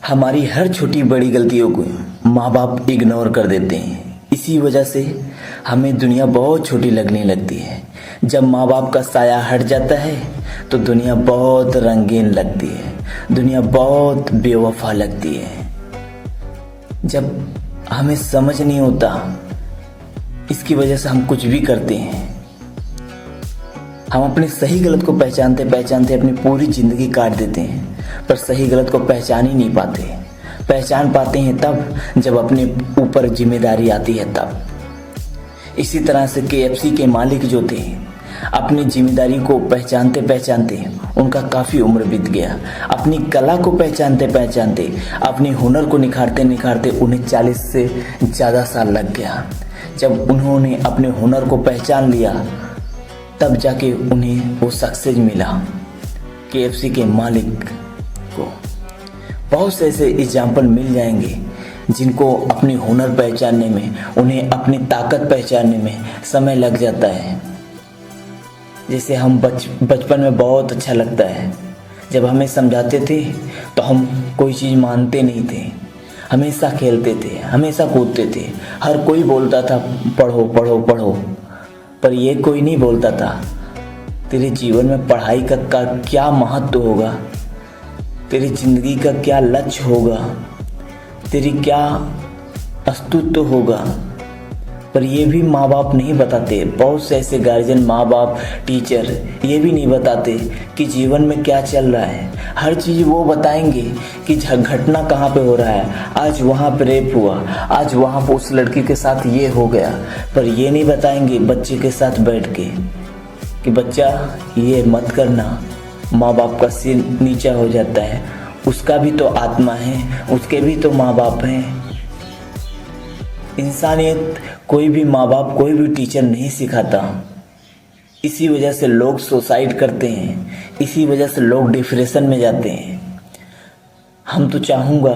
हमारी हर छोटी बड़ी गलतियों को माँ बाप इग्नोर कर देते हैं। इसी वजह से हमें दुनिया बहुत छोटी लगने लगती है। जब माँ बाप का साया हट जाता है तो दुनिया बहुत रंगीन लगती है, दुनिया बहुत बेवफा लगती है। जब हमें समझ नहीं होता, इसकी वजह से हम कुछ भी करते हैं। हम अपने सही गलत को पहचानते पहचानते अपनी पूरी जिंदगी काट देते हैं, पर सही गलत को पहचान ही नहीं पाते। पहचान पाते हैं तब जब अपने ऊपर जिम्मेदारी आती है तब। इसी तरह से KFC के मालिक जो थे, अपनी जिम्मेदारी को पहचानते पहचानते उनका काफ़ी उम्र बीत गया। अपनी कला को पहचानते पहचानते, अपने हुनर को निखारते निखारते उन्हें 40 से ज़्यादा साल लग गया। जब उन्होंने अपने हुनर को पहचान लिया तब जाके उन्हें वो सक्सेस मिला। KFC के मालिक को बहुत से ऐसे एग्जाम्पल मिल जाएंगे जिनको अपनी हुनर पहचानने में, उन्हें अपनी ताकत पहचानने में समय लग जाता है। जैसे हम बचपन में बहुत अच्छा लगता है, जब हमें समझाते थे तो हम कोई चीज़ मानते नहीं थे, हमेशा खेलते थे, हमेशा कूदते थे। हर कोई बोलता था पढ़ो पढ़ो पढ़ो, पर ये कोई नहीं बोलता था तेरे जीवन में पढ़ाई का क्या महत्व होगा, तेरी जिंदगी का क्या लक्ष्य होगा, तेरी क्या अस्तित्व होगा। पर ये भी माँ बाप नहीं बताते। बहुत से ऐसे गार्जियन, माँ बाप, टीचर ये भी नहीं बताते कि जीवन में क्या चल रहा है। हर चीज़ वो बताएंगे कि घटना कहाँ पे हो रहा है, आज वहाँ पे रेप हुआ, आज वहाँ पे उस लड़की के साथ ये हो गया, पर ये नहीं बताएंगे बच्चे के साथ बैठ के कि बच्चा ये मत करना। माँ बाप का सिर नीचा हो जाता है, उसका भी तो आत्मा है, उसके भी तो माँ बाप हैं। इंसानियत कोई भी माँ बाप, कोई भी टीचर नहीं सिखाता। इसी वजह से लोग सुसाइड करते हैं, इसी वजह से लोग डिप्रेशन में जाते हैं। हम तो चाहूँगा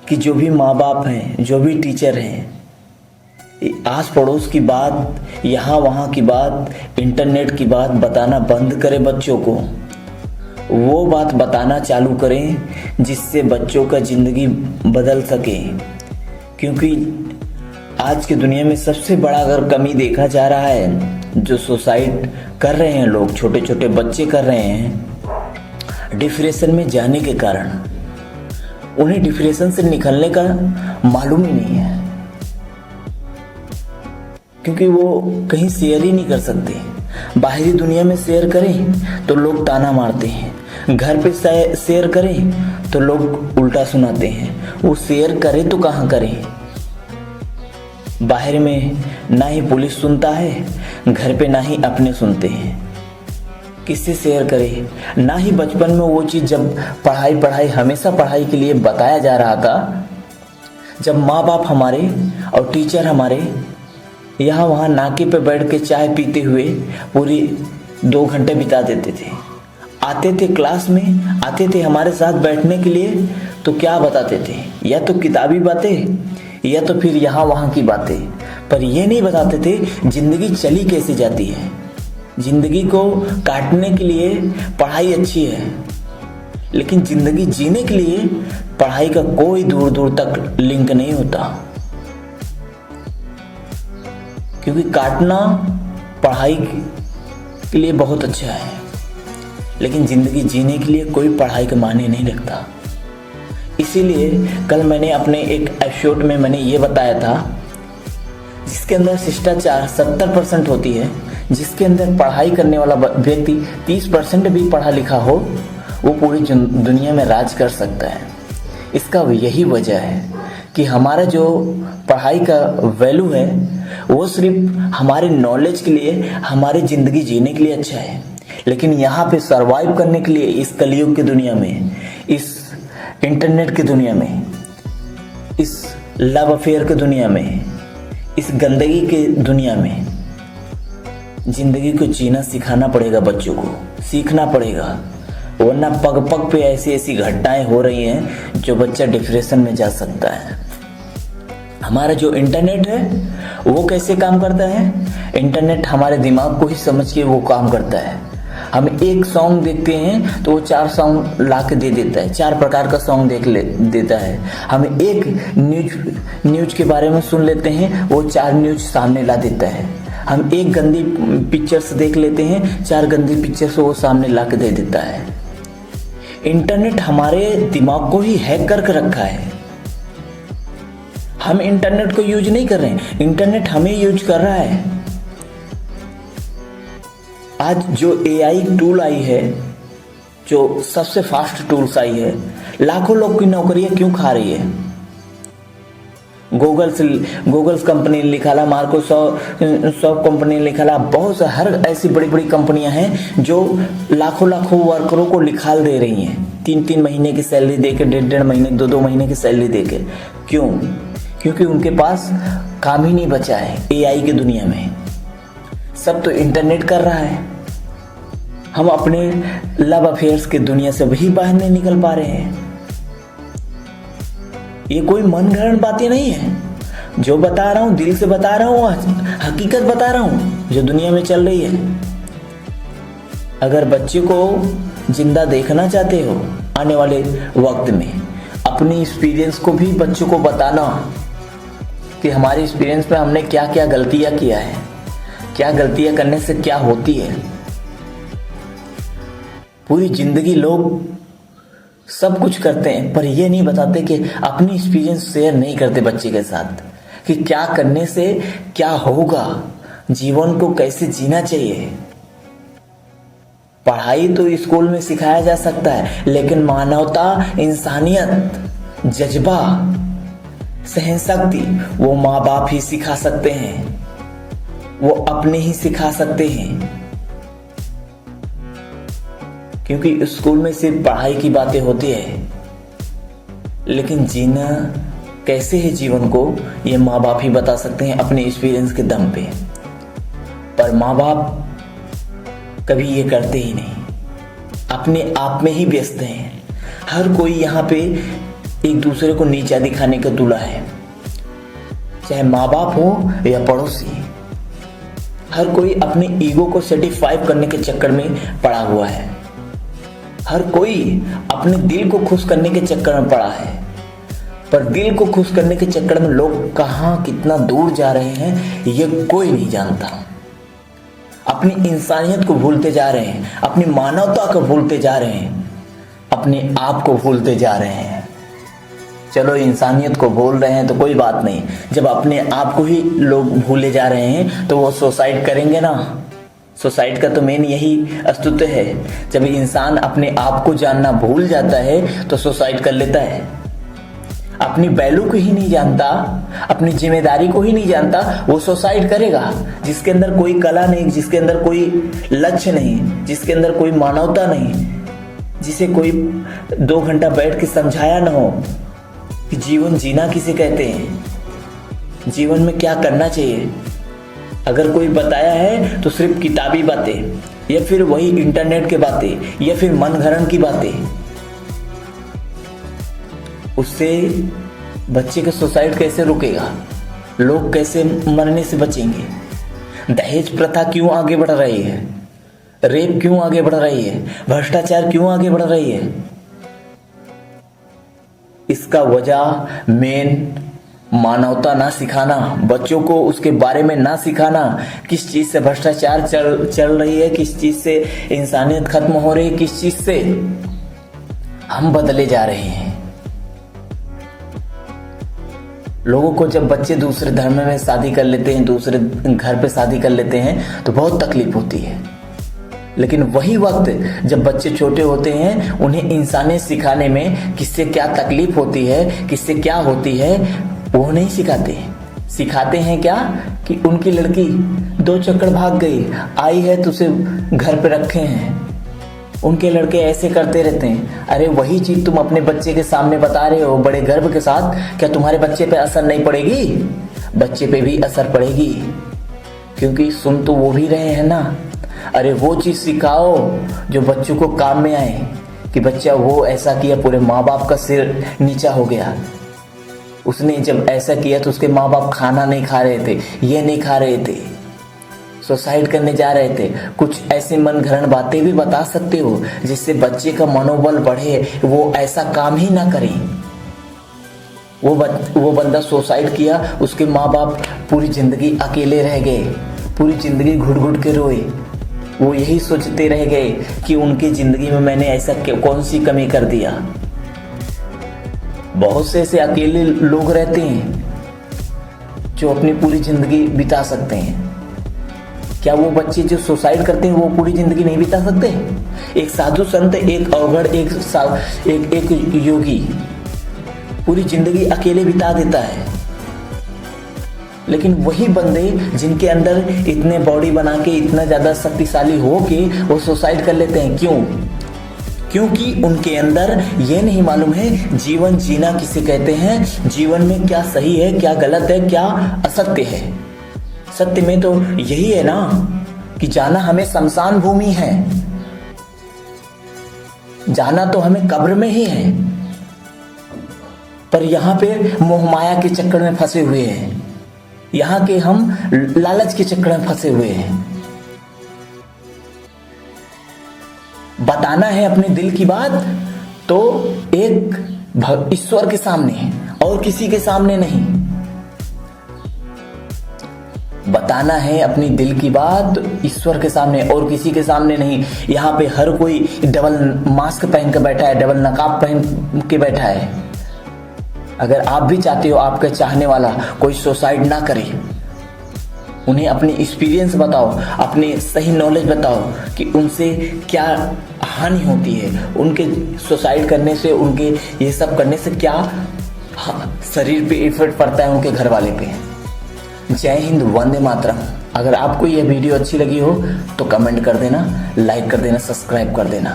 कि जो भी माँ बाप हैं, जो भी टीचर हैं, आस पड़ोस की बात, यहाँ वहाँ की बात, इंटरनेट की बात बताना बंद करें बच्चों को। वो बात बताना चालू करें जिससे बच्चों का ज़िंदगी बदल सके। क्योंकि आज की दुनिया में सबसे बड़ा अगर कमी देखा जा रहा है, जो सुसाइड कर रहे हैं लोग, छोटे छोटे बच्चे कर रहे हैं, डिप्रेशन में जाने के कारण। उन्हें डिप्रेशन से निकलने का मालूम ही नहीं है, क्योंकि वो कहीं शेयर ही नहीं कर सकते। बाहरी दुनिया में शेयर करें तो लोग ताना मारते हैं, घर पे शेयर करें तो लोग उल्टा सुनाते हैं। वो शेयर करें तो कहाँ करें। बाहर में ना ही पुलिस सुनता है, घर पे ना ही अपने सुनते हैं, किससे शेयर करे। ना ही बचपन में वो चीज़, जब पढ़ाई पढ़ाई हमेशा पढ़ाई के लिए बताया जा रहा था, जब माँ बाप हमारे और टीचर हमारे यहाँ वहाँ नाके पे बैठ के चाय पीते हुए पूरी 2 घंटे बिता देते थे। आते थे क्लास में, आते थे हमारे साथ बैठने के लिए, तो क्या बताते थे, या तो किताबी बातें या तो फिर यहाँ वहाँ की बातें, पर ये नहीं बताते थे जिंदगी चली कैसे जाती है। जिंदगी को काटने के लिए पढ़ाई अच्छी है, लेकिन जिंदगी जीने के लिए पढ़ाई का कोई दूर दूर तक लिंक नहीं होता। क्योंकि काटना पढ़ाई के लिए बहुत अच्छा है, लेकिन ज़िंदगी जीने के लिए कोई पढ़ाई का मायने नहीं रखता। इसीलिए कल मैंने अपने एक एपिसोड में मैंने ये बताया था, जिसके अंदर शिष्टाचार 70% होती है, जिसके अंदर पढ़ाई करने वाला व्यक्ति 30% भी पढ़ा लिखा हो, वो पूरी दुनिया में राज कर सकता है। इसका यही वजह है कि हमारा जो पढ़ाई का वैल्यू है वो सिर्फ हमारे नॉलेज के लिए, हमारी ज़िंदगी जीने के लिए अच्छा है, लेकिन यहाँ पे सरवाइव करने के लिए इस कलयुग की दुनिया में, इस इंटरनेट की दुनिया में, इस लव अफेयर की दुनिया में, इस गंदगी की दुनिया में ज़िंदगी को जीना सिखाना पड़ेगा, बच्चों को सीखना पड़ेगा। वरना पग पग पे ऐसी ऐसी घटनाएं हो रही हैं जो बच्चा डिप्रेशन में जा सकता है। हमारा जो इंटरनेट है वो कैसे काम करता है, इंटरनेट हमारे दिमाग को ही समझ के वो काम करता है। हम एक सॉन्ग देखते हैं तो वो 4 सॉन्ग ला के दे देता है, 4 प्रकार का सॉन्ग देता है। हम एक न्यूज के बारे में सुन लेते हैं, वो 4 न्यूज सामने ला देता है। हम एक गंदी पिक्चर्स देख लेते हैं, 4 गंदी पिक्चर्स वो सामने ला के दे देता है। इंटरनेट हमारे दिमाग को ही हैक करके रखा है। हम इंटरनेट को यूज नहीं कर रहे हैं, इंटरनेट हमें यूज कर रहा है। आज जो एआई टूल आई है, जो सबसे फास्ट टूल्स आई है, लाखों लोग की नौकरियां क्यों खा रही है? गूगल्स कंपनी निकाला, माइक्रोसॉफ्ट कंपनी निकाला, बहुत से हर ऐसी बड़ी बड़ी कंपनियां हैं जो लाखों वर्करों को निकाल दे रही हैं, 3-3 महीने की सैलरी देके, 1.5 महीने, 2-2 महीने की सैलरी देके। क्यों? क्योंकि उनके पास काम ही नहीं बचा है। एआई की दुनिया में सब तो इंटरनेट कर रहा है। हम अपने लव अफेयर्स की दुनिया से वही बाहर नहीं निकल पा रहे हैं। ये कोई मनगढ़ंत बातें नहीं है, जो बता रहा हूं दिल से बता रहा हूं, हकीकत बता रहा हूं जो दुनिया में चल रही है। अगर बच्चे को जिंदा देखना चाहते हो आने वाले वक्त में, अपनी एक्सपीरियंस को भी बच्चों को बताना कि हमारे एक्सपीरियंस में हमने क्या क्या गलतियां किया है, क्या गलतियां करने से क्या होती है। पूरी जिंदगी लोग सब कुछ करते हैं पर ये नहीं बताते कि अपनी एक्सपीरियंस शेयर नहीं करते बच्चे के साथ, कि क्या करने से क्या होगा, जीवन को कैसे जीना चाहिए। पढ़ाई तो स्कूल में सिखाया जा सकता है, लेकिन मानवता, इंसानियत, जज्बा, सहनशक्ति वो माँ बाप ही सिखा सकते हैं, वो अपने ही सिखा सकते हैं। क्योंकि स्कूल में सिर्फ पढ़ाई की बातें होती है, लेकिन जीना कैसे है जीवन को ये माँ बाप ही बता सकते हैं अपने एक्सपीरियंस के दम पे। पर माँ बाप कभी ये करते ही नहीं, अपने आप में ही व्यस्त हैं। हर कोई यहाँ पे एक दूसरे को नीचा दिखाने का तुला है, चाहे माँ बाप हो या पड़ोसी। हर कोई अपने ईगो को सेटिस्फाई करने के चक्कर में पड़ा हुआ है। हर कोई अपने दिल को खुश करने के चक्कर में पड़ा है, पर दिल को खुश करने के चक्कर में लोग कहाँ कितना दूर जा रहे हैं ये कोई नहीं जानता। अपनी इंसानियत को भूलते जा रहे हैं, अपनी मानवता को भूलते जा रहे हैं, अपने आप को भूलते जा रहे हैं। चलो इंसानियत को भूल रहे हैं तो कोई बात नहीं, जब अपने आप को ही लोग भूले जा रहे हैं तो वो सुसाइड करेंगे ना। सुसाइड का तो मेन यही अस्तित्व है। जब इंसान अपने आप को जानना भूल जाता है तो सुसाइड कर लेता है। अपनी वैल्यू को ही नहीं जानता, अपनी जिम्मेदारी को ही नहीं जानता, वो सुसाइड करेगा। जिसके अंदर कोई कला नहीं, जिसके अंदर कोई लक्ष्य नहीं, जिसके अंदर कोई मानवता नहीं, जिसे कोई 2 घंटा बैठ के समझाया ना हो कि जीवन जीना किसे कहते हैं, जीवन में क्या करना चाहिए। अगर कोई बताया है तो सिर्फ किताबी बातें, या फिर वही इंटरनेट की बातें, या फिर मनगढ़ंत की बातें। उससे बच्चे का सुसाइड कैसे रुकेगा, लोग कैसे मरने से बचेंगे। दहेज प्रथा क्यों आगे बढ़ रही है, रेप क्यों आगे बढ़ रही है, भ्रष्टाचार क्यों आगे बढ़ रही है। इसका वजह मेन मानवता ना सिखाना, बच्चों को उसके बारे में ना सिखाना, किस चीज से भ्रष्टाचार चल रही है, किस चीज से इंसानियत खत्म हो रही है, किस चीज से हम बदले जा रहे हैं। लोगों को जब बच्चे दूसरे धर्म में शादी कर लेते हैं, दूसरे घर पे शादी कर लेते हैं तो बहुत तकलीफ होती है। लेकिन वही वक्त जब बच्चे छोटे होते हैं, उन्हें इंसानियत सिखाने में किससे क्या तकलीफ होती है, किससे क्या होती है, वो नहीं सिखाते। सिखाते हैं क्या कि उनकी लड़की 2 चक्कर भाग गई, आई है तो उसे घर पे रखे हैं। उनके लड़के ऐसे करते रहते हैं। अरे वही चीज तुम अपने बच्चे के सामने बता रहे हो बड़े गर्व के साथ, क्या तुम्हारे बच्चे पे असर नहीं पड़ेगी? बच्चे पे भी असर पड़ेगी, क्योंकि सुन तो वो भी रहे हैं ना। अरे वो चीज सिखाओ जो बच्चों को काम में आए, कि बच्चा वो ऐसा किया, पूरे माँ बाप का सिर नीचा हो गया। उसने जब ऐसा किया तो उसके माँ बाप खाना नहीं खा रहे थे, ये नहीं खा रहे थे। सुसाइड करने जा रहे थे, कुछ ऐसे मनगढ़ंत बातें भी बता सकते हो जिससे बच्चे का मनोबल बढ़े, वो ऐसा काम ही ना करे। वो बंदा सुसाइड किया, उसके माँ बाप पूरी जिंदगी अकेले रह गए, पूरी जिंदगी घुट घुट के रोए। वो यही सोचते रह गए कि उनकी जिंदगी में मैंने ऐसा कौन सी कमी कर दिया। बहुत से ऐसे अकेले लोग रहते हैं जो अपनी पूरी जिंदगी बिता सकते हैं। क्या वो बच्चे जो सुसाइड करते हैं वो पूरी जिंदगी नहीं बिता सकते? एक साधु संत, एक अवगढ़, एक योगी पूरी जिंदगी अकेले बिता देता है। लेकिन वही बंदे जिनके अंदर इतने बॉडी बना के, इतना ज्यादा शक्तिशाली हो के वो सुसाइड कर लेते हैं। क्यों? क्योंकि उनके अंदर ये नहीं मालूम है जीवन जीना किसे कहते हैं, जीवन में क्या सही है, क्या गलत है, क्या असत्य है। सत्य में तो यही है ना कि जाना हमें शमशान भूमि है, जाना तो हमें कब्र में ही है। पर यहाँ पे मोह माया के चक्कर में फंसे हुए हैं, यहाँ के हम लालच के चक्कर में फंसे हुए हैं। बताना है अपने दिल की बात तो एक ईश्वर के सामने और किसी के सामने नहीं। बताना है अपनी दिल की बात ईश्वर के सामने और किसी के सामने नहीं। यहाँ पे हर कोई डबल मास्क पहन के बैठा है, डबल नकाब पहन के बैठा है। अगर आप भी चाहते हो आपका चाहने वाला कोई सुसाइड ना करे, उन्हें अपनी एक्सपीरियंस बताओ, अपने सही नॉलेज बताओ कि उनसे क्या हानि होती है, उनके सुसाइड करने से, उनके ये सब करने से क्या शरीर पे इफेक्ट पड़ता है, उनके घर वाले पे। जय हिंद, वंदे मातरम। अगर आपको यह वीडियो अच्छी लगी हो तो कमेंट कर देना, लाइक कर देना, सब्सक्राइब कर देना।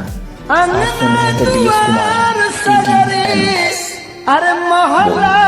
आप सुन रहे थे DS कुमार, TTNS। अरे मोहल्ला